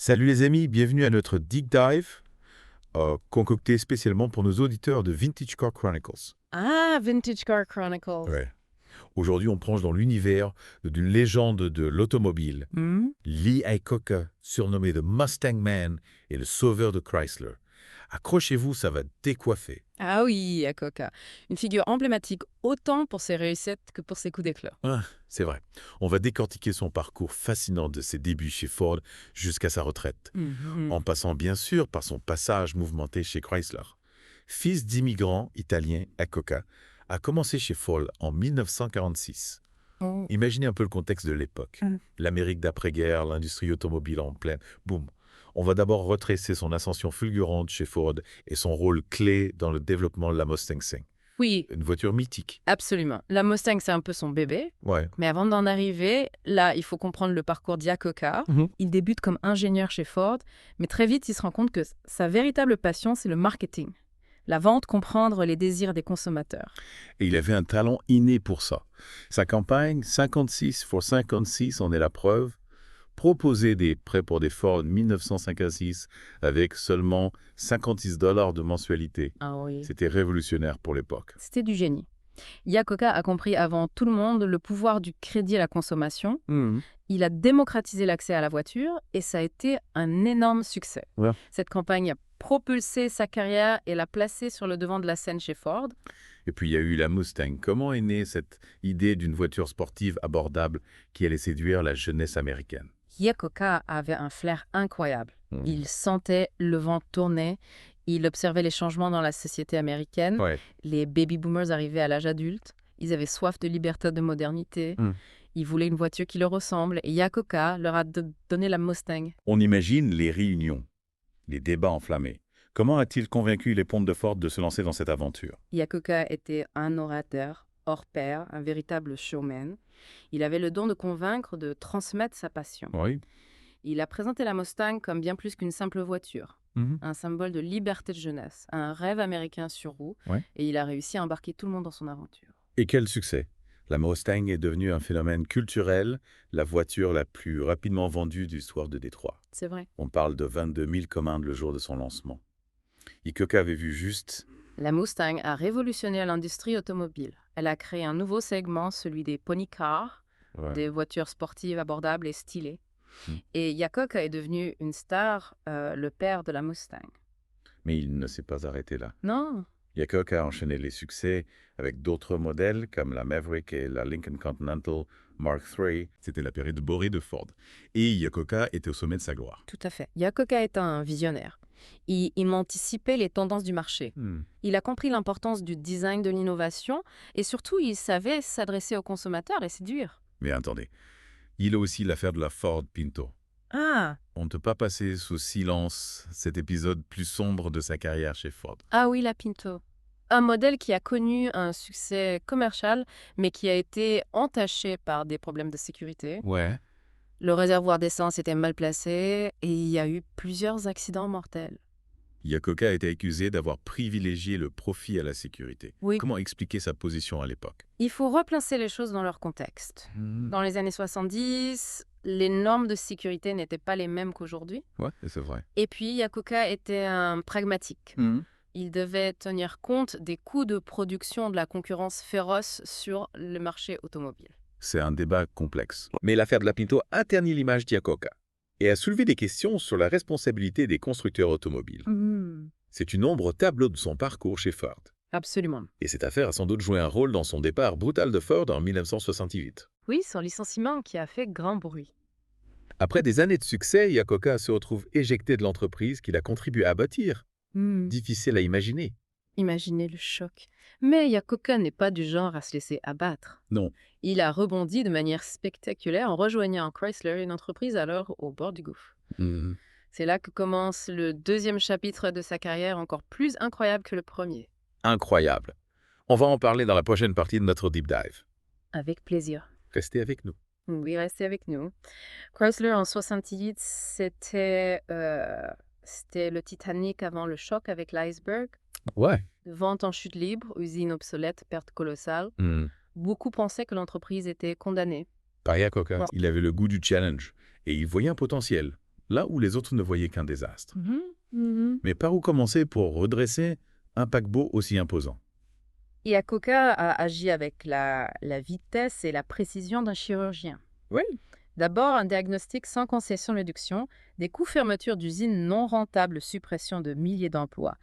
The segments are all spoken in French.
Salut les amis, bienvenue à notre Deep Dive, concocté spécialement pour nos auditeurs de Vintage Car Chronicles. Ah, Vintage Car Chronicles. Ouais. Aujourd'hui, on plonge dans l'univers d'une légende de l'automobile. Hmm. Lee Iacocca, surnommé The Mustang Man et le sauveur de Chrysler. Accrochez-vous, ça va décoiffer. Ah oui, Akoka. Une figure emblématique autant pour ses réussites que pour ses coups d'éclat. Ah, c'est vrai. On va décortiquer son parcours fascinant de ses débuts chez Ford jusqu'à sa retraite, en passant bien sûr par son passage mouvementé chez Chrysler. Fils d'immigrants italiens Iacocca, a commencé chez Ford en 1946. Oh. Imaginez un peu le contexte de l'époque. L'Amérique d'après-guerre, l'industrie automobile en pleine boum. On va d'abord retracer son ascension fulgurante chez Ford et son rôle clé dans le développement de la Mustang 5. Oui, Une voiture mythique. absolument. La Mustang, c'est un peu son bébé. Ouais. Mais avant d'en arriver, là, il faut comprendre le parcours d'Iacocca. Il débute comme ingénieur chez Ford, mais très vite, il se rend compte que sa véritable passion, c'est le marketing. La vente, comprendre les désirs des consommateurs. Et il avait un talent inné pour ça. Sa campagne 56 for 56 en est la preuve. Proposer des prêts pour des Ford 1956 avec seulement $56 de mensualité. Ah oui. C'était révolutionnaire pour l'époque. C'était du génie. Iacocca a compris avant tout le monde le pouvoir du crédit à la consommation. Il a démocratisé l'accès à la voiture et ça a été un énorme succès. Ouais. Cette campagne a propulsé sa carrière et l'a placé sur le devant de la scène chez Ford. Et puis il y a eu la Mustang. Comment est née cette idée d'une voiture sportive abordable qui allait séduire la jeunesse américaine? Iacocca avait un flair incroyable. Il sentait le vent tourner. Il observait les changements dans la société américaine. Ouais. Les baby boomers arrivaient à l'âge adulte. Ils avaient soif de liberté, de modernité. Ils voulaient une voiture qui leur ressemble. Et Iacocca leur a donné la Mustang. On imagine les réunions, les débats enflammés. Comment a-t-il convaincu les pontes de Ford de se lancer dans cette aventure? Iacocca était un orateur hors pair, un véritable showman. Il avait le don de convaincre, de transmettre sa passion. Oui. Il a présenté la Mustang comme bien plus qu'une simple voiture, un symbole de liberté de jeunesse, un rêve américain sur roue, Ouais. et il a réussi à embarquer tout le monde dans son aventure. Et quel succès! La Mustang est devenue un phénomène culturel, la voiture la plus rapidement vendue de l'histoire de Détroit. C'est vrai. On parle de 22 000 commandes le jour de son lancement. Iacocca avait vu juste. La Mustang a révolutionné l'industrie automobile. Elle a créé un nouveau segment, celui des pony cars, des voitures sportives abordables et stylées. Et Iacocca est devenu une star, le père de la Mustang. Mais il ne s'est pas arrêté là. Non, Iacocca a enchaîné les succès avec d'autres modèles comme la Maverick et la Lincoln Continental Mark III. C'était la période dorée de Ford. Et Iacocca était au sommet de sa gloire. tout à fait. Iacocca est un visionnaire. Il anticipait les tendances du marché. Il a compris l'importance du design, de l'innovation, et surtout, il savait s'adresser aux consommateurs et séduire. Mais attendez, il a aussi l'affaire de la Ford Pinto. Ah, On ne peut pas passer sous silence cet épisode plus sombre de sa carrière chez Ford. ah oui, la Pinto. Un modèle qui a connu un succès commercial, mais qui a été entaché par des problèmes de sécurité. Ouais. Le réservoir d'essence était mal placé et il y a eu plusieurs accidents mortels. Iacocca a été accusé d'avoir privilégié le profit à la sécurité. Oui. Comment expliquer sa position à l'époque? Il faut replacer les choses dans leur contexte. Dans les années 70, les normes de sécurité n'étaient pas les mêmes qu'aujourd'hui. Ouais, c'est vrai. Et puis, Iacocca était un pragmatique. Il devait tenir compte des coûts de production de la concurrence féroce sur le marché automobile. C'est un débat complexe. Mais l'affaire de la Pinto a terni l'image d'Iacocca et a soulevé des questions sur la responsabilité des constructeurs automobiles. C'est une ombre au tableau de son parcours chez Ford. Absolument. Et cette affaire a sans doute joué un rôle dans son départ brutal de Ford en 1968. Oui, son licenciement qui a fait grand bruit. Après des années de succès, Iacocca se retrouve éjecté de l'entreprise qu'il a contribué à bâtir. Difficile à imaginer. Imaginez le choc. Mais Iacocca n'est pas du genre à se laisser abattre. Non. Il a rebondi de manière spectaculaire en rejoignant Chrysler, une entreprise alors au bord du gouffre. C'est là que commence le deuxième chapitre de sa carrière, encore plus incroyable que le premier. Incroyable. On va en parler dans la prochaine partie de notre Deep Dive. Avec plaisir. Restez avec nous. Oui, restez avec nous. Chrysler en 68, c'était le Titanic avant le choc avec l'iceberg. Ouais. Vente en chute libre, usine obsolète, perte colossale. Beaucoup pensaient que l'entreprise était condamnée. Par Iacocca, Ouais. il avait le goût du challenge et il voyait un potentiel. là où les autres ne voyaient qu'un désastre. Mhm. Mais par où commencer pour redresser un paquebot aussi imposant? Iacocca a agi avec la vitesse et la précision d'un chirurgien. Oui. D'abord, un diagnostic sans concession de réduction, des coûts fermeture d'usines non rentables, suppression de milliers d'emplois,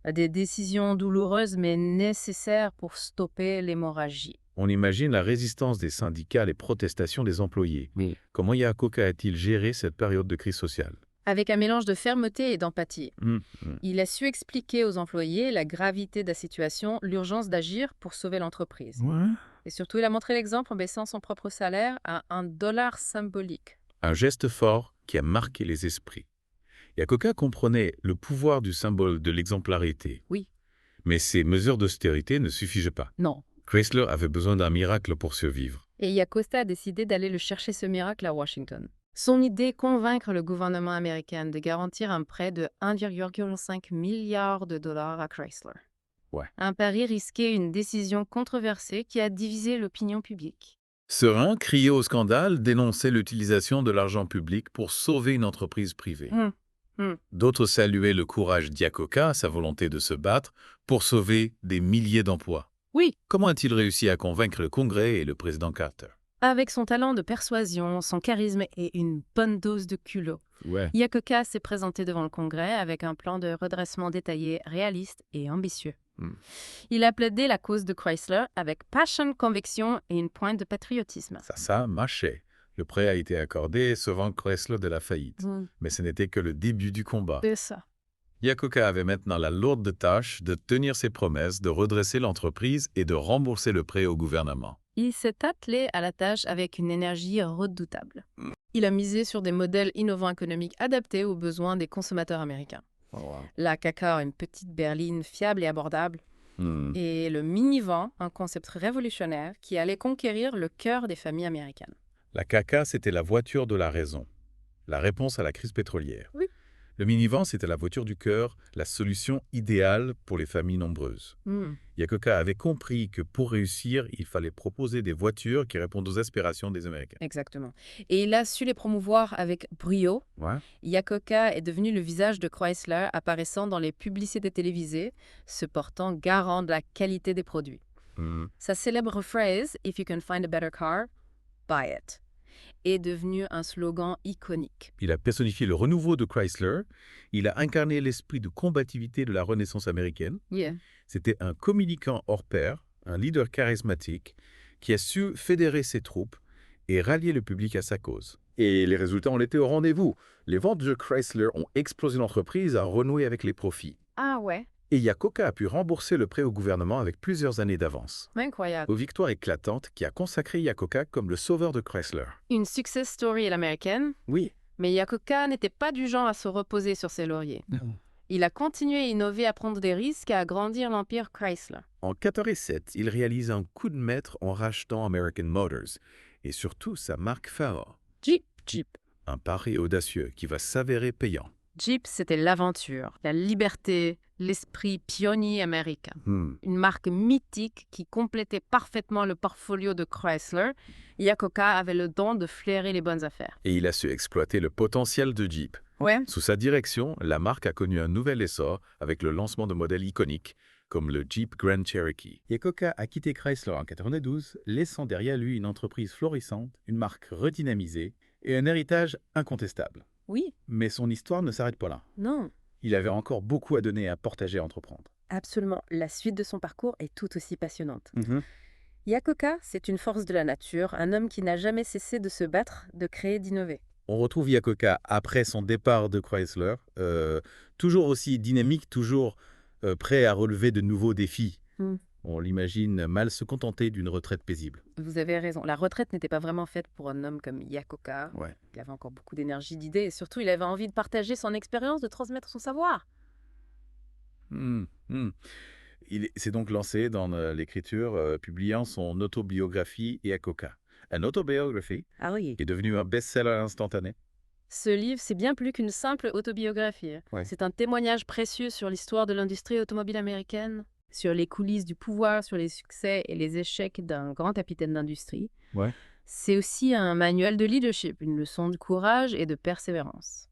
des décisions douloureuses mais nécessaires pour stopper l'hémorragie. On imagine la résistance des syndicats, les protestations des employés. Oui. Comment Iacocca a-t-il géré cette période de crise sociale? Avec un mélange de fermeté et d'empathie. Mhm. Il a su expliquer aux employés la gravité de la situation, l'urgence d'agir pour sauver l'entreprise. Ouais. Et surtout, il a montré l'exemple en baissant son propre salaire à $1 symbolique. Un geste fort qui a marqué les esprits. Iacocca comprenait le pouvoir du symbole de l'exemplarité. Oui. Mais ces mesures d'austérité ne suffisaient pas. Non. Chrysler avait besoin d'un miracle pour survivre. Et Iacocca a décidé d'aller le chercher ce miracle à Washington. Son idée, convaincre le gouvernement américain de garantir un prêt de 1,5 milliard de dollars à Chrysler. Ouais. Un pari risqué, une décision controversée qui a divisé l'opinion publique. Serein criait au scandale, dénonçait l'utilisation de l'argent public pour sauver une entreprise privée. D'autres saluaient le courage d'Iacocca, sa volonté de se battre pour sauver des milliers d'emplois. Oui. Comment a-t-il réussi à convaincre le Congrès et le président Carter? Avec son talent de persuasion, son charisme et une bonne dose de culot, Iacocca s'est présenté devant le Congrès avec un plan de redressement détaillé, réaliste et ambitieux. Il a plaidé la cause de Chrysler avec passion, conviction et une pointe de patriotisme. Ça marchait. Le prêt a été accordé, sauvant Chrysler de la faillite. Mais ce n'était que le début du combat. C'est ça. Iacocca avait maintenant la lourde tâche de tenir ses promesses, de redresser l'entreprise et de rembourser le prêt au gouvernement. Il s'est attelé à la tâche avec une énergie redoutable. Il a misé sur des modèles innovants économiques adaptés aux besoins des consommateurs américains. La K-Car, une petite berline fiable et abordable, et le minivan, un concept révolutionnaire qui allait conquérir le cœur des familles américaines. La K-Car, c'était la voiture de la raison, la réponse à la crise pétrolière. Oui. Le minivan, c'était la voiture du cœur, la solution idéale pour les familles nombreuses. Iacocca avait compris que pour réussir, il fallait proposer des voitures qui répondent aux aspirations des Américains. Exactement. Et il a su les promouvoir avec brio. Iacocca est devenu le visage de Chrysler, apparaissant dans les publicités télévisées, se portant garant de la qualité des produits. Sa célèbre phrase « If you can find a better car, buy it » est devenu un slogan iconique. Il a personnifié le renouveau de Chrysler. Il a incarné l'esprit de combativité de la Renaissance américaine. C'était un communicant hors pair, un leader charismatique qui a su fédérer ses troupes et rallier le public à sa cause. Et les résultats ont été au rendez-vous. Les ventes de Chrysler ont explosé, l'entreprise a renoué avec les profits. Ah ouais? Et Iacocca a pu rembourser le prêt au gouvernement avec plusieurs années d'avance. Incroyable. Aux victoires éclatantes qui a consacré Iacocca comme le sauveur de Chrysler. Une success story à l'américaine. Oui. Mais Iacocca n'était pas du genre à se reposer sur ses lauriers. Il a continué à innover, à prendre des risques et à agrandir l'empire Chrysler. En 1907, il réalise un coup de maître en rachetant American Motors et surtout sa marque phare. Jeep. Un pari audacieux qui va s'avérer payant. Jeep, c'était l'aventure, la liberté, l'esprit pionnier américain. Une marque mythique qui complétait parfaitement le portfolio de Chrysler. Iacocca avait le don de flairer les bonnes affaires. Et il a su exploiter le potentiel de Jeep. Sous sa direction, la marque a connu un nouvel essor avec le lancement de modèles iconiques comme le Jeep Grand Cherokee. Iacocca a quitté Chrysler en 1992, laissant derrière lui une entreprise florissante, une marque redynamisée et un héritage incontestable. Oui. Mais son histoire ne s'arrête pas là. Non. Il avait encore beaucoup à donner, à partager, à entreprendre. Absolument. La suite de son parcours est tout aussi passionnante. Iacocca, c'est une force de la nature, un homme qui n'a jamais cessé de se battre, de créer, d'innover. On retrouve Iacocca après son départ de Chrysler, toujours aussi dynamique, toujours prêt à relever de nouveaux défis. On l'imagine mal se contenter d'une retraite paisible. Vous avez raison. La retraite n'était pas vraiment faite pour un homme comme Iacocca. Il avait encore beaucoup d'énergie, d'idées et surtout, il avait envie de partager son expérience, de transmettre son savoir. Il s'est donc lancé dans l'écriture, publiant son autobiographie Iacocca. Une autobiographie qui est devenue un best-seller instantané. Ce livre, c'est bien plus qu'une simple autobiographie. C'est un témoignage précieux sur l'histoire de l'industrie automobile américaine, sur les coulisses du pouvoir, sur les succès et les échecs d'un grand capitaine d'industrie. C'est aussi un manuel de leadership, une leçon de courage et de persévérance.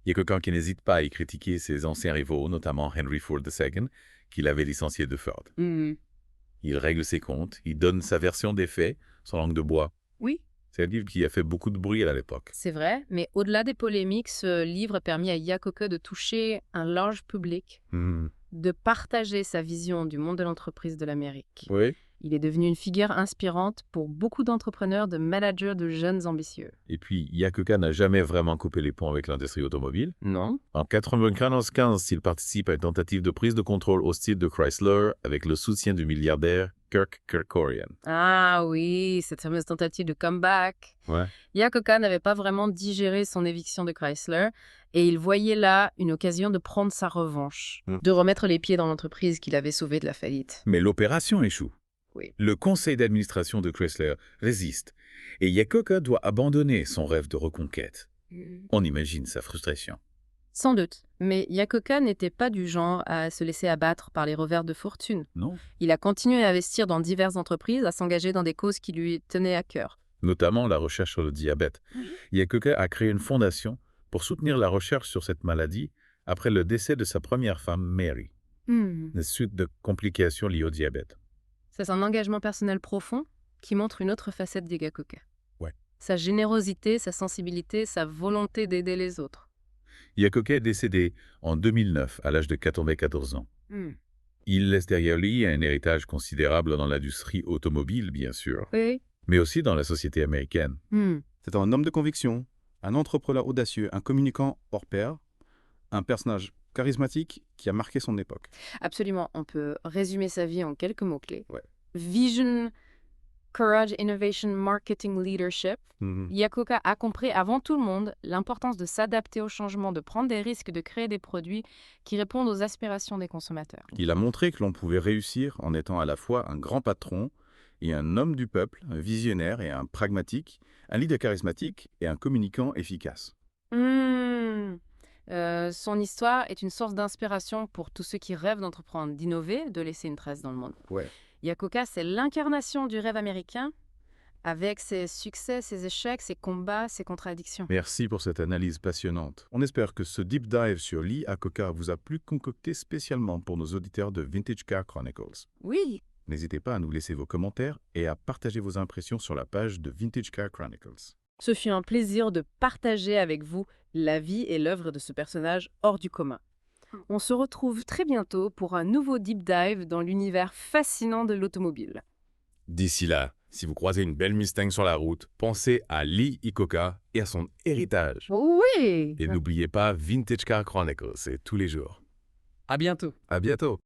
Il y a quelqu'un qui n'hésite pas à y critiquer ses anciens rivaux, notamment Henry Ford II, qu'il avait licencié de Ford. Il règle ses comptes, il donne sa version des faits, sans langue de bois. Oui, C'est un livre qui a fait beaucoup de bruit à l'époque. c'est vrai, mais au-delà des polémiques, ce livre a permis à Iacocca de toucher un large public, de partager sa vision du monde de l'entreprise de l'Amérique. Oui. Il est devenu une figure inspirante pour beaucoup d'entrepreneurs, de managers, de jeunes ambitieux. Et puis, Iacocca n'a jamais vraiment coupé les ponts avec l'industrie automobile. Non? En 1995, il participe à une tentative de prise de contrôle hostile de Chrysler avec le soutien du milliardaire Kirk Kerkorian. Ah oui, cette fameuse tentative de comeback. Ouais. Iacocca n'avait pas vraiment digéré son éviction de Chrysler et il voyait là une occasion de prendre sa revanche, de remettre les pieds dans l'entreprise qu'il avait sauvée de la faillite. Mais l'opération échoue. Oui. Le conseil d'administration de Chrysler résiste et Iacocca doit abandonner son rêve de reconquête. On imagine sa frustration. Sans doute, mais Iacocca n'était pas du genre à se laisser abattre par les revers de fortune. Non. Il a continué à investir dans diverses entreprises, à s'engager dans des causes qui lui tenaient à cœur. Notamment la recherche sur le diabète. Iacocca a créé une fondation pour soutenir la recherche sur cette maladie après le décès de sa première femme, Mary, des suites de complications liées au diabète. C'est un engagement personnel profond qui montre une autre facette d'Iacocca. Ouais. Sa générosité, sa sensibilité, sa volonté d'aider les autres. Iacocca est décédé en 2009 à l'âge de 94 ans. Il laisse derrière lui un héritage considérable dans l'industrie automobile, bien sûr, Oui. mais aussi dans la société américaine. C'est un homme de conviction, un entrepreneur audacieux, un communicant hors pair, un personnage charismatique qui a marqué son époque. Absolument, on peut résumer sa vie en quelques mots-clés. Ouais. Vision, courage, innovation, marketing, leadership. Iacocca a compris avant tout le monde l'importance de s'adapter au changement, de prendre des risques, de créer des produits qui répondent aux aspirations des consommateurs. Il a montré que l'on pouvait réussir en étant à la fois un grand patron et un homme du peuple, un visionnaire et un pragmatique, un leader charismatique et un communicant efficace. Son histoire est une source d'inspiration pour tous ceux qui rêvent d'entreprendre, d'innover, de laisser une trace dans le monde. Ouais. Iacocca, c'est l'incarnation du rêve américain, avec ses succès, ses échecs, ses combats, ses contradictions. Merci pour cette analyse passionnante. On espère que ce deep dive sur Lee Iacocca vous a plu, concocté spécialement pour nos auditeurs de Vintage Car Chronicles. Oui. N'hésitez pas à nous laisser vos commentaires et à partager vos impressions sur la page de Vintage Car Chronicles. Ce fut un plaisir de partager avec vous la vie et l'œuvre de ce personnage hors du commun. On se retrouve très bientôt pour un nouveau deep dive dans l'univers fascinant de l'automobile. D'ici là, si vous croisez une belle Mustang sur la route, pensez à Lee Iacocca et à son héritage. Oui. Et n'oubliez pas Vintage Car Chronicles, c'est tous les jours. À bientôt. À bientôt!